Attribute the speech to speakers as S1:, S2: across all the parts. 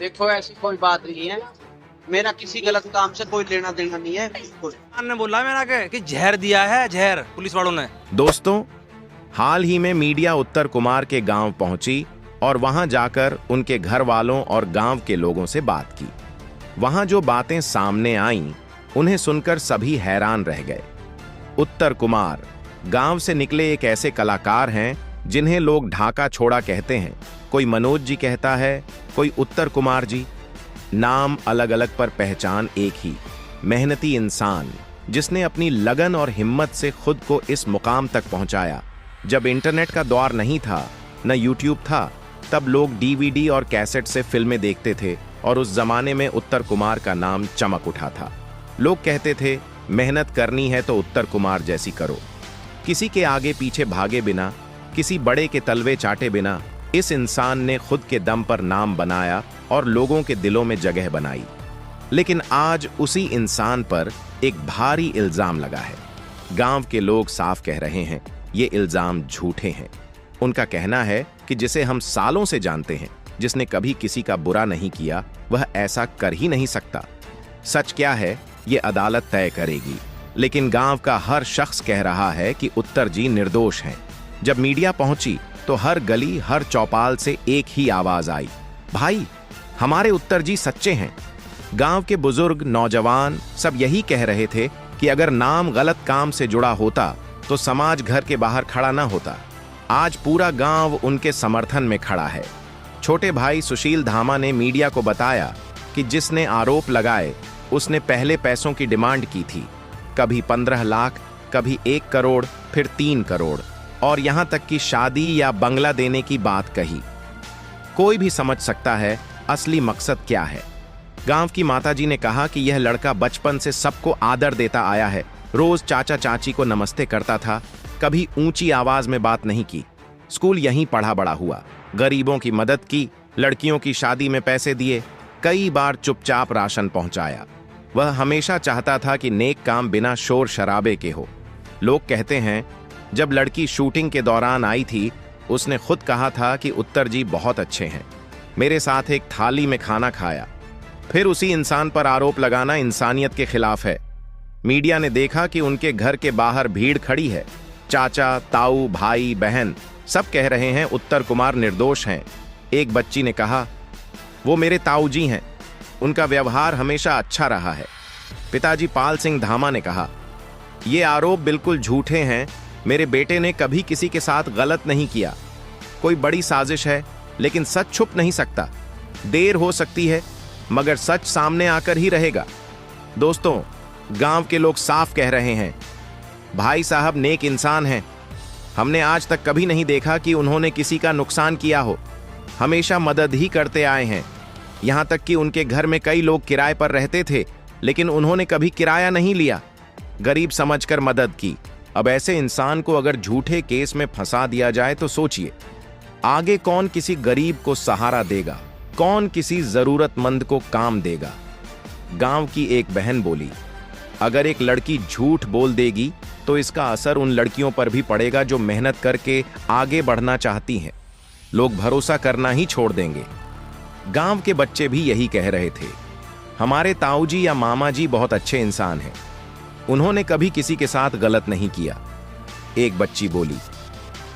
S1: देखो ऐसी कोई बात नहीं है। मेरा किसी गलत काम से कोई लेना देना नहीं है, बिल्कुल।
S2: ने बोला मेरा के कि जहर दिया है, जहर पुलिस वालों ने।
S3: दोस्तों, हाल ही में मीडिया उत्तर कुमार के गांव पहुंची और वहां जाकर उनके घर वालों और गांव के लोगों से बात की। वहां जो बातें सामने आईं, उन्हें सुनकर सभी हैरान रह गए। उत्तर कुमार गांव से निकले एक ऐसे कलाकार हैं जिन्हें लोग ढाका छोड़ा कहते हैं। कोई मनोज जी कहता है, कोई उत्तर कुमार जी। नाम अलग अलग पर पहचान एक ही, मेहनती इंसान जिसने अपनी लगन और हिम्मत से खुद को इस मुकाम तक पहुंचाया। जब इंटरनेट का दौर नहीं था, न यूट्यूब था, तब लोग डीवीडी और कैसेट से फिल्में देखते थे और उस जमाने में उत्तर कुमार का नाम चमक उठा था। लोग कहते थे, मेहनत करनी है तो उत्तर कुमार जैसी करो। किसी के आगे पीछे भागे बिना, किसी बड़े के तलवे चाटे बिना इस इंसान ने खुद के दम पर नाम बनाया और लोगों के दिलों में जगह बनाई। लेकिन आज उसी इंसान पर एक भारी इल्जाम लगा है। गांव के लोग साफ कह रहे हैं, ये इल्जाम झूठे हैं। उनका कहना है कि जिसे हम सालों से जानते हैं, जिसने कभी किसी का बुरा नहीं किया, वह ऐसा कर ही नहीं सकता। सच क्या है, ये अदालत तय करेगी। लेकिन गांव का हर शख्स कह रहा है कि उत्तर जी निर्दोष हैं। जब मीडिया पहुंची तो हर गली, हर चौपाल से एक ही आवाज आई, भाई हमारे उत्तर जी सच्चे हैं। गांव के बुजुर्ग, नौजवान सब यही कह रहे थे कि अगर नाम गलत काम से जुड़ा होता तो समाज घर के बाहर खड़ा ना होता। आज पूरा गांव उनके समर्थन में खड़ा है। छोटे भाई सुशील धामा ने मीडिया को बताया कि जिसने आरोप लगाए उसने पहले पैसों की डिमांड की थी, कभी 15 लाख, कभी 1 करोड़, फिर 3 करोड़, और यहां तक कि शादी या बंगला देने की बात कही। कोई भी समझ सकता है असली मकसद क्या है। गांव की माताजी ने कहा कि यह लड़का बचपन से सबको आदर देता आया है, रोज चाचा चाची को नमस्ते करता था, कभी ऊंची आवाज में बात नहीं की। स्कूल यहीं पढ़ा बड़ा हुआ, गरीबों की मदद की, लड़कियों की शादी में पैसे दिए, कई बार चुपचाप राशन पहुंचाया। वह हमेशा चाहता था कि नेक काम बिना शोर शराबे के हो। लोग कहते हैं, जब लड़की शूटिंग के दौरान आई थी, उसने खुद कहा था कि उत्तर जी बहुत अच्छे हैं, मेरे साथ एक थाली में खाना खाया। फिर उसी इंसान पर आरोप लगाना इंसानियत के खिलाफ है। मीडिया ने देखा कि उनके घर के बाहर भीड़ खड़ी है। चाचा, ताऊ, भाई, बहन सब कह रहे हैं उत्तर कुमार निर्दोष हैं। एक बच्ची ने कहा, वो मेरे ताऊ जी हैं, उनका व्यवहार हमेशा अच्छा रहा है। पिताजी पाल सिंह धामा ने कहा, ये आरोप बिल्कुल झूठे हैं, मेरे बेटे ने कभी किसी के साथ गलत नहीं किया। कोई बड़ी साजिश है, लेकिन सच छुप नहीं सकता। देर हो सकती है, मगर सच सामने आकर ही रहेगा। दोस्तों, गांव के लोग साफ कह रहे हैं, भाई साहब नेक इंसान हैं। हमने आज तक कभी नहीं देखा कि उन्होंने किसी का नुकसान किया हो, हमेशा मदद ही करते आए हैं। यहां तक कि उनके घर में कई लोग किराए पर रहते थे, लेकिन उन्होंने कभी किराया नहीं लिया, गरीब समझकर मदद की। अब ऐसे इंसान को अगर झूठे केस में फंसा दिया जाए तो सोचिए, आगे कौन किसी गरीब को सहारा देगा, कौन किसी जरूरतमंद को काम देगा। गांव की एक बहन बोली, अगर एक लड़की झूठ बोल देगी तो इसका असर उन लड़कियों पर भी पड़ेगा जो मेहनत करके आगे बढ़ना चाहती हैं। लोग भरोसा करना ही छोड़ देंगे। गांव के बच्चे भी यही कह रहे थे, हमारे ताऊ जी या मामा जी बहुत अच्छे इंसान हैं, उन्होंने कभी किसी के साथ गलत नहीं किया। एक बच्ची बोली,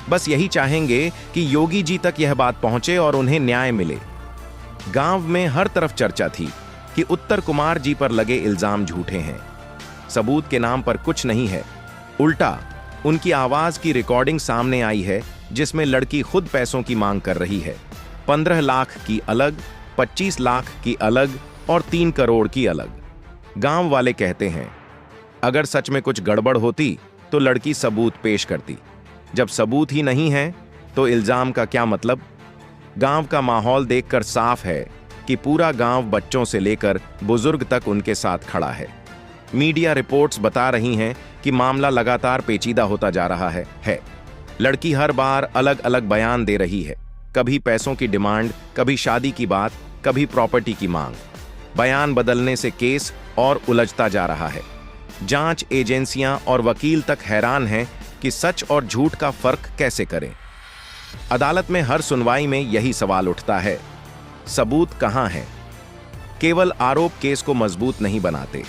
S3: बस यही चाहेंगे कि योगी जी तक यह बात पहुंचे और उन्हें न्याय मिले। गांव में हर तरफ चर्चा थी कि उत्तर कुमार जी पर लगे इल्जाम झूठे हैं। सबूत के नाम पर कुछ नहीं है, उल्टा उनकी आवाज की रिकॉर्डिंग सामने आई है जिसमें लड़की खुद पैसों की मांग कर रही है। 15 लाख की अलग, 25 लाख की अलग और 3 करोड़ की अलग। गांव वाले कहते हैं, अगर सच में कुछ गड़बड़ होती तो लड़की सबूत पेश करती। जब सबूत ही नहीं है तो इल्जाम का क्या मतलब। गांव का माहौल देखकर साफ है कि पूरा गांव बच्चों से लेकर बुजुर्ग तक उनके साथ खड़ा है। मीडिया रिपोर्ट्स बता रही हैं कि मामला लगातार पेचीदा होता जा रहा है। लड़की हर बार अलग अलग बयान दे रही है, कभी पैसों की डिमांड, कभी शादी की बात, कभी प्रॉपर्टी की मांग। बयान बदलने से केस और उलझता जा रहा है। जांच एजेंसियां और वकील तक हैरान हैं कि सच और झूठ का फर्क कैसे करें। अदालत में हर सुनवाई में यही सवाल उठता है, सबूत कहां है? केवल आरोप केस को मजबूत नहीं बनाते।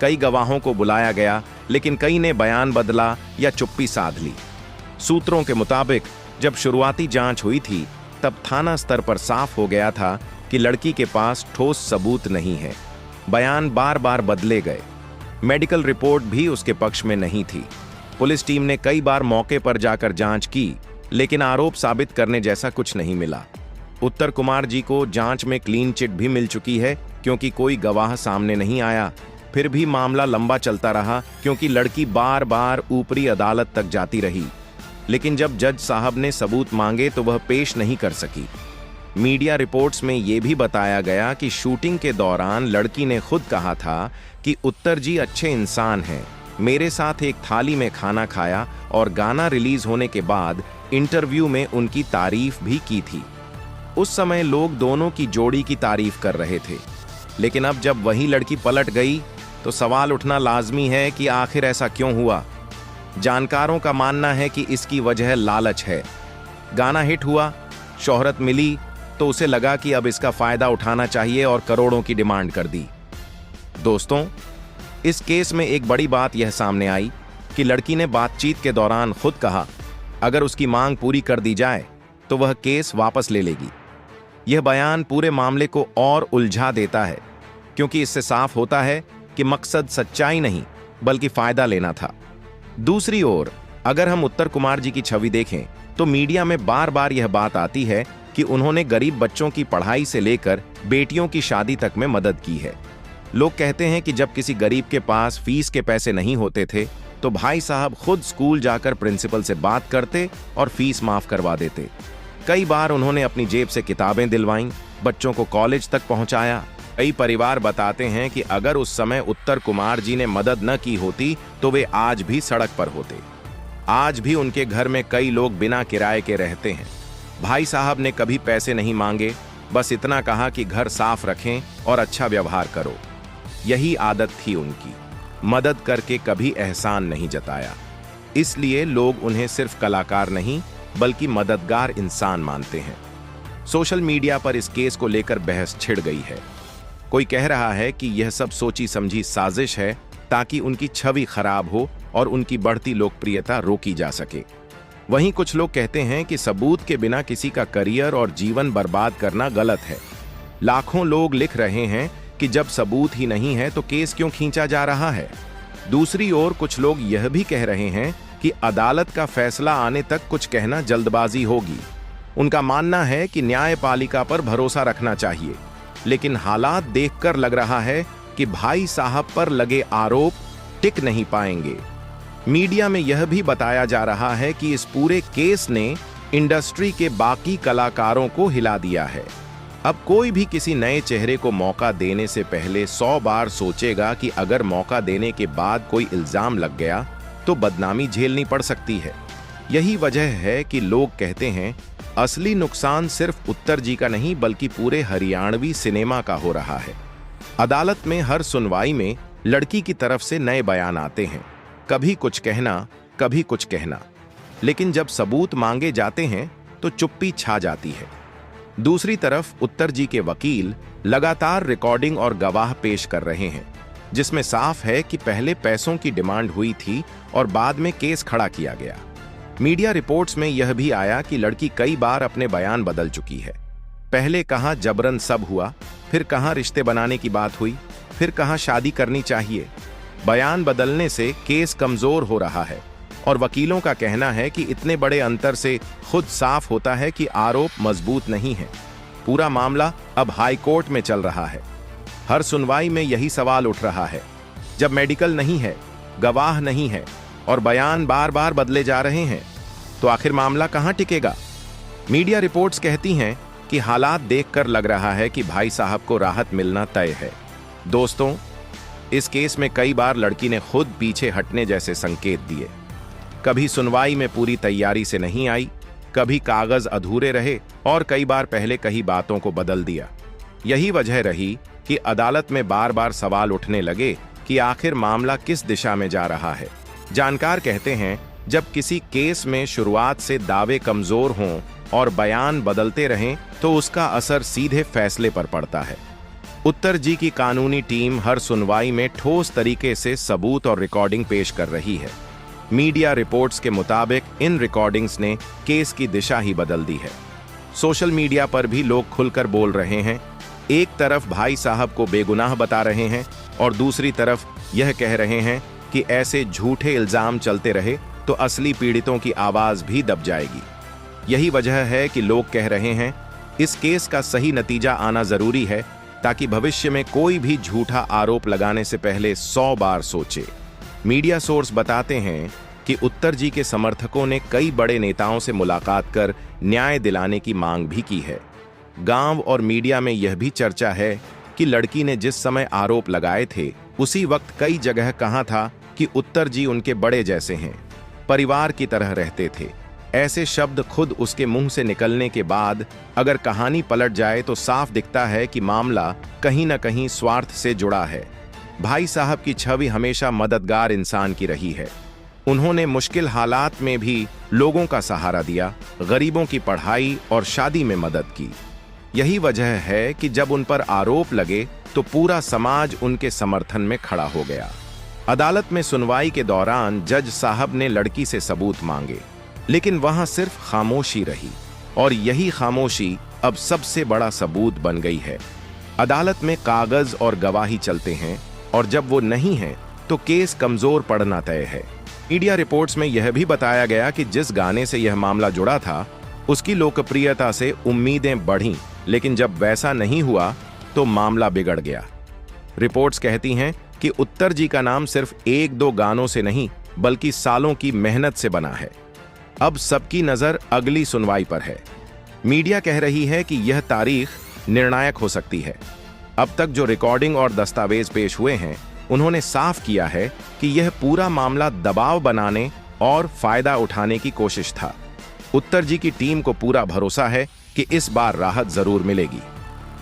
S3: कई गवाहों को बुलाया गया, लेकिन कई ने बयान बदला या चुप्पी साध ली। सूत्रों के मुताबिक जब शुरुआती जांच हुई थी, तब थाना स्तर पर साफ हो गया था कि लड़की के पास ठोस सबूत नहीं है। बयान बार बार बदले गए। मेडिकल रिपोर्ट भी उसके पक्ष में नहीं थी। पुलिस टीम ने कई बार मौके पर जाकर जांच की, लेकिन आरोप साबित करने जैसा कुछ नहीं मिला। उत्तर कुमार जी को जांच में क्लीन चिट भी मिल चुकी है, क्योंकि कोई गवाह सामने नहीं आया। फिर भी मामला लंबा चलता रहा, क्योंकि लड़की बार बार ऊपरी अदालत तक जाती रही। लेकिन जब जज साहब ने सबूत मांगे तो वह पेश नहीं कर सकी। मीडिया रिपोर्ट्स में यह भी बताया गया कि शूटिंग के दौरान लड़की ने खुद कहा था कि उत्तर जी अच्छे इंसान हैं, मेरे साथ एक थाली में खाना खाया और गाना रिलीज होने के बाद इंटरव्यू में उनकी तारीफ भी की थी। उस समय लोग दोनों की जोड़ी की तारीफ कर रहे थे। लेकिन अब जब वही लड़की पलट गई तो सवाल उठना लाजमी है कि आखिर ऐसा क्यों हुआ। जानकारों का मानना है कि इसकी वजह लालच है। गाना हिट हुआ, शोहरत मिली, तो उसे लगा कि अब इसका फायदा उठाना चाहिए और करोड़ों की डिमांड कर दी। दोस्तों, इस केस में एक बड़ी बात यह सामने आई कि लड़की ने बातचीत के दौरान खुद कहा, अगर उसकी मांग पूरी कर दी जाए तो वह केस वापस ले लेगी। यह बयान पूरे मामले को और उलझा देता है, क्योंकि इससे साफ होता है कि मकसद सच्चाई नहीं बल्कि फायदा लेना था। दूसरी ओर अगर हम उत्तर कुमार जी की छवि देखें तो मीडिया में बार बार यह बात आती है कि उन्होंने गरीब बच्चों की पढ़ाई से लेकर बेटियों की शादी तक में मदद की है। लोग कहते हैं कि जब किसी गरीब के पास फीस के पैसे नहीं होते थे तो भाई साहब खुद स्कूल जाकर प्रिंसिपल से बात करते और फीस माफ करवा देते। कई बार उन्होंने अपनी जेब से किताबें दिलवाईं, बच्चों को कॉलेज तक पहुंचाया। कई परिवार बताते हैं कि अगर उस समय उत्तर कुमार जी ने मदद न की होती तो वे आज भी सड़क पर होते। आज भी उनके घर में कई लोग बिना किराए के रहते हैं। भाई साहब ने कभी पैसे नहीं मांगे, बस इतना कहा कि घर साफ रखें और अच्छा व्यवहार करो। यही आदत थी उनकी। मदद करके कभी एहसान नहीं जताया। इसलिए लोग उन्हें सिर्फ कलाकार नहीं बल्कि मददगार इंसान मानते हैं। सोशल मीडिया पर इस केस को लेकर बहस छिड़ गई है। कोई कह रहा है कि यह सब सोची समझी साजिश है ताकि उनकी छवि खराब हो और उनकी बढ़ती लोकप्रियता रोकी जा सके। वहीं कुछ लोग कहते हैं कि सबूत के बिना किसी का करियर और जीवन बर्बाद करना गलत है। लाखों लोग लिख रहे हैं कि जब सबूत ही नहीं है तो केस क्यों खींचा जा रहा है। दूसरी ओर कुछ लोग यह भी कह रहे हैं कि अदालत का फैसला आने तक कुछ कहना जल्दबाजी होगी। उनका मानना है कि न्यायपालिका पर भरोसा रखना चाहिए, लेकिन हालात देखकर लग रहा है कि भाई साहब पर लगे आरोप टिक नहीं पाएंगे। मीडिया में यह भी बताया जा रहा है कि इस पूरे केस ने इंडस्ट्री के बाकी कलाकारों को हिला दिया है। अब कोई भी किसी नए चेहरे को मौका देने से पहले 100 बार सोचेगा कि अगर मौका देने के बाद कोई इल्जाम लग गया तो बदनामी झेलनी पड़ सकती है। यही वजह है कि लोग कहते हैं असली नुकसान सिर्फ उत्तर जी का नहीं बल्कि पूरे हरियाणवी सिनेमा का हो रहा है। अदालत में हर सुनवाई में लड़की की तरफ से नए बयान आते हैं, कभी कुछ कहना कभी कुछ कहना, लेकिन जब सबूत मांगे जाते हैं तो चुप्पी छा जाती है। दूसरी तरफ उत्तर जी के वकील लगातार रिकॉर्डिंग और गवाह पेश कर रहे हैं, जिसमें साफ है कि पहले पैसों की डिमांड हुई थी और बाद में केस खड़ा किया गया। मीडिया रिपोर्ट्स में यह भी आया कि लड़की कई बार अपने बयान बदल चुकी है। पहले कहां जबरन सब हुआ, फिर कहां रिश्ते बनाने की बात हुई, फिर कहां शादी करनी चाहिए। बयान बदलने से केस कमजोर हो रहा है और वकीलों का कहना है कि इतने बड़े अंतर से खुद साफ होता है कि आरोप मजबूत नहीं है। पूरा मामला अब हाई कोर्ट में चल रहा है। हर सुनवाई में यही सवाल उठ रहा है, जब मेडिकल नहीं है, गवाह नहीं है और बयान बार बार बदले जा रहे हैं तो आखिर मामला कहां टिकेगा। मीडिया रिपोर्ट्स कहती हैं कि हालात देखकर लग रहा है कि भाई साहब को राहत मिलना तय है। दोस्तों, इस केस में कई बार लड़की ने खुद पीछे हटने जैसे संकेत दिए। कभी सुनवाई में पूरी तैयारी से नहीं आई, कभी कागज अधूरे रहे और कई बार पहले कही बातों को बदल दिया। यही वजह रही कि अदालत में बार बार सवाल उठने लगे कि आखिर मामला किस दिशा में जा रहा है। जानकार कहते हैं जब किसी केस में शुरुआत से दावे कमजोर हों और बयान बदलते रहें तो उसका असर सीधे फैसले पर पड़ता है। उत्तर जी की कानूनी टीम हर सुनवाई में ठोस तरीके से सबूत और रिकॉर्डिंग पेश कर रही है। मीडिया रिपोर्ट्स के मुताबिक इन रिकॉर्डिंग्स ने केस की दिशा ही बदल दी है। सोशल मीडिया पर भी लोग खुलकर बोल रहे हैं। एक तरफ भाई साहब को बेगुनाह बता रहे हैं और दूसरी तरफ यह कह रहे हैं कि ऐसे झूठे इल्जाम चलते रहे तो असली पीड़ितों की आवाज भी दब जाएगी। यही वजह है कि लोग कह रहे हैं इस केस का सही नतीजा आना जरूरी है, ताकि भविष्य में कोई भी झूठा आरोप लगाने से पहले 100 बार सोचे। मीडिया सोर्स बताते हैं कि उत्तर जी के समर्थकों ने कई बड़े नेताओं से मुलाकात कर न्याय दिलाने की मांग भी की है। गांव और मीडिया में यह भी चर्चा है कि लड़की ने जिस समय आरोप लगाए थे उसी वक्त कई जगह कहा था कि उत्तर जी उनके बड़े जैसे हैं, परिवार की तरह रहते थे। ऐसे शब्द खुद उसके मुंह से निकलने के बाद अगर कहानी पलट जाए तो साफ दिखता है कि मामला कहीं न कहीं स्वार्थ से जुड़ा है। भाई साहब की छवि हमेशा मददगार इंसान की रही है। उन्होंने मुश्किल हालात में भी लोगों का सहारा दिया, गरीबों की पढ़ाई और शादी में मदद की। यही वजह है कि जब उन पर आरोप लगे तो पूरा समाज उनके समर्थन में खड़ा हो गया। अदालत में सुनवाई के दौरान जज साहब ने लड़की से सबूत मांगे, लेकिन वहां सिर्फ खामोशी रही और यही खामोशी अब सबसे बड़ा सबूत बन गई है। अदालत में कागज और गवाही चलते हैं और जब वो नहीं है तो केस कमजोर पड़ना तय है। मीडिया रिपोर्ट्स में यह भी बताया गया कि जिस गाने से यह मामला जुड़ा था उसकी लोकप्रियता से उम्मीदें बढ़ीं, लेकिन जब वैसा नहीं हुआ तो मामला बिगड़ गया। रिपोर्ट्स कहती हैं कि उत्तर जी का नाम सिर्फ 1-2 गानों से नहीं बल्कि सालों की मेहनत से बना है। अब सबकी नजर अगली सुनवाई पर है। मीडिया कह रही है कि यह तारीख निर्णायक हो सकती है। अब तक जो रिकॉर्डिंग और दस्तावेज पेश हुए हैं उन्होंने साफ किया है कि यह पूरा मामला दबाव बनाने और फायदा उठाने की कोशिश था। उत्तर जी की टीम को पूरा भरोसा है कि इस बार राहत जरूर मिलेगी।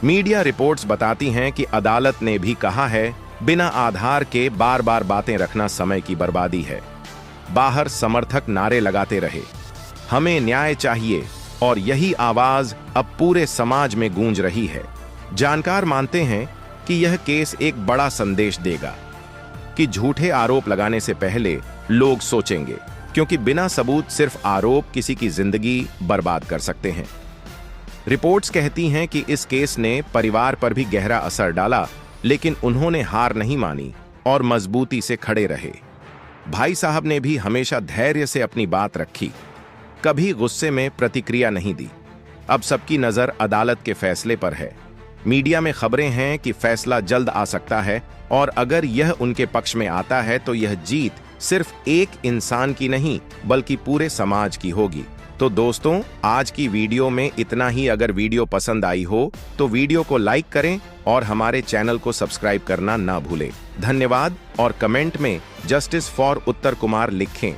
S3: मीडिया रिपोर्ट्स बताती हैं कि अदालत ने भी कहा है बिना आधार के बार बार बातें रखना समय की बर्बादी है। बाहर समर्थक नारे लगाते रहे, हमें न्याय चाहिए, और यही आवाज अब पूरे समाज में गूंज रही है। जानकार मानते हैं कि यह केस एक बड़ा संदेश देगा कि झूठे आरोप लगाने से पहले लोग सोचेंगे, क्योंकि बिना सबूत सिर्फ आरोप किसी की जिंदगी बर्बाद कर सकते हैं। रिपोर्ट्स कहती हैं कि इस केस ने परिवार पर भी गहरा असर डाला, लेकिन उन्होंने हार नहीं मानी और मजबूती से खड़े रहे। भाई साहब ने भी हमेशा धैर्य से अपनी बात रखी, कभी गुस्से में प्रतिक्रिया नहीं दी। अब सबकी नजर अदालत के फैसले पर है। मीडिया में खबरें हैं कि फैसला जल्द आ सकता है और अगर यह उनके पक्ष में आता है तो यह जीत सिर्फ एक इंसान की नहीं बल्कि पूरे समाज की होगी। तो दोस्तों, आज की वीडियो में इतना ही। अगर वीडियो पसंद आई हो तो वीडियो को लाइक करें और हमारे चैनल को सब्सक्राइब करना ना भूलें। धन्यवाद और कमेंट में जस्टिस फॉर उत्तर कुमार लिखें।